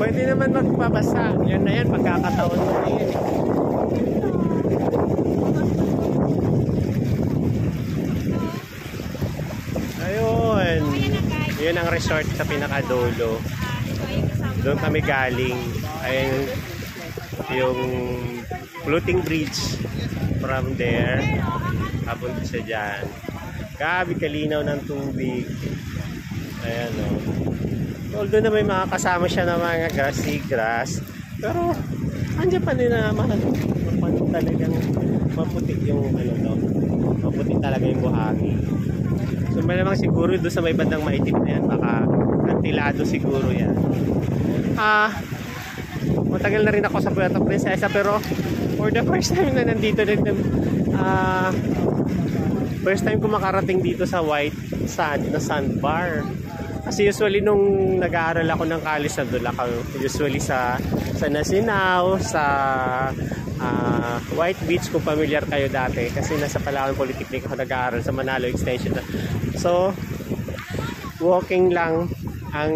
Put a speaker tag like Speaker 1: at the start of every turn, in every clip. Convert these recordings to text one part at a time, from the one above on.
Speaker 1: Pwede naman magpabasa. Yan na yan, pagkakataon mo na yan. Ayun. Yun ang resort sa pinakadulo. Doon kami galing. Ayun yung floating bridge from there. Papunta siya dyan. Grabe kalinaw ng tubig. Ayan o. Although na may mga kasama siya na mga grass, pero andyan pa din na talagang maputi yung ano to. Maputi talaga yung buhangin. So malamang siguro doon sa may bandang maitim na yan, baka kantilado siguro yan. Matagal na rin ako sa Puerto Princesa, pero for the first time na nandito din, first time ko makarating dito sa white sand na sandbar. Kasi usually nung nag-aaral ako ng college na doon ako, usually sa Nasinaw, sa White Beach, kung familiar kayo dati. Kasi nasa Palawan Polytechnic ako nag-aaral sa Manalo Extension. So, walking lang ang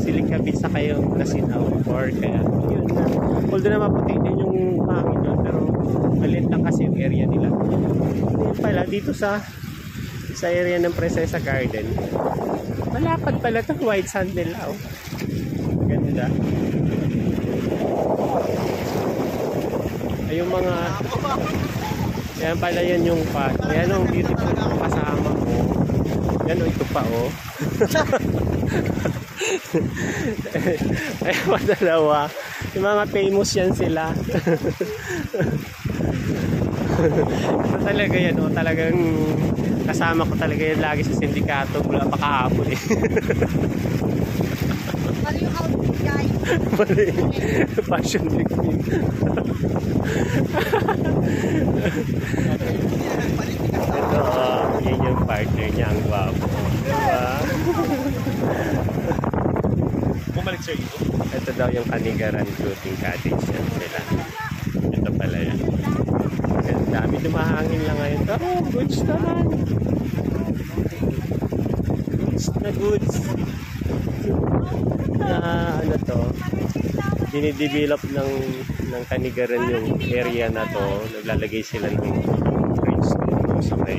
Speaker 1: Silinga Beach sa kayo Nasinaw. Or kaya, yun na. Although na maputi din yung hangin doon, pero maliit lang kasi yung area nila. Yun pala, dito sa area ng Princesa Garden, malapad pala itong white sand nila. Oh. Maganda. Ay, yung mga yan pala yan yung path. Yan ang beautiful kasama ko. Yan o, ito pa o. Ay, dalawa. Yung mga famous yan sila. So, talaga yan o. Talagang kasama ko talaga yan lagi sa sindikato mula pa kahapon eh.
Speaker 2: Mali yung outfit guys.
Speaker 1: Mali. Fashion victim. Ito, yun yung partner niya, ang gwapo. Diba?
Speaker 3: Bumalik sir ito.
Speaker 1: Ito daw yung Kanigaran Floating Cottage yan sila. Ito pala yan. Ang dami dumahangin lang ngayon. Pero goods naman. Goods na goods. Na ano to, dinidevelop ng Kanigaran yung area na to. Naglalagay sila ng bridge sa may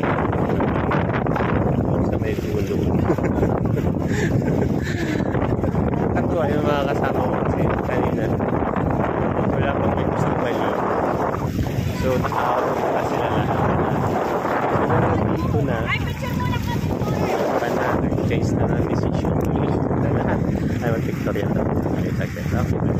Speaker 1: dulo. Katuwa yung mga kasama ko kasi kanina wala pang may gusto mali. So nakakapunta sila lahat. Dito na na nag-chase na ng decision na lahat. Ay, mag-Victoria na. Okay.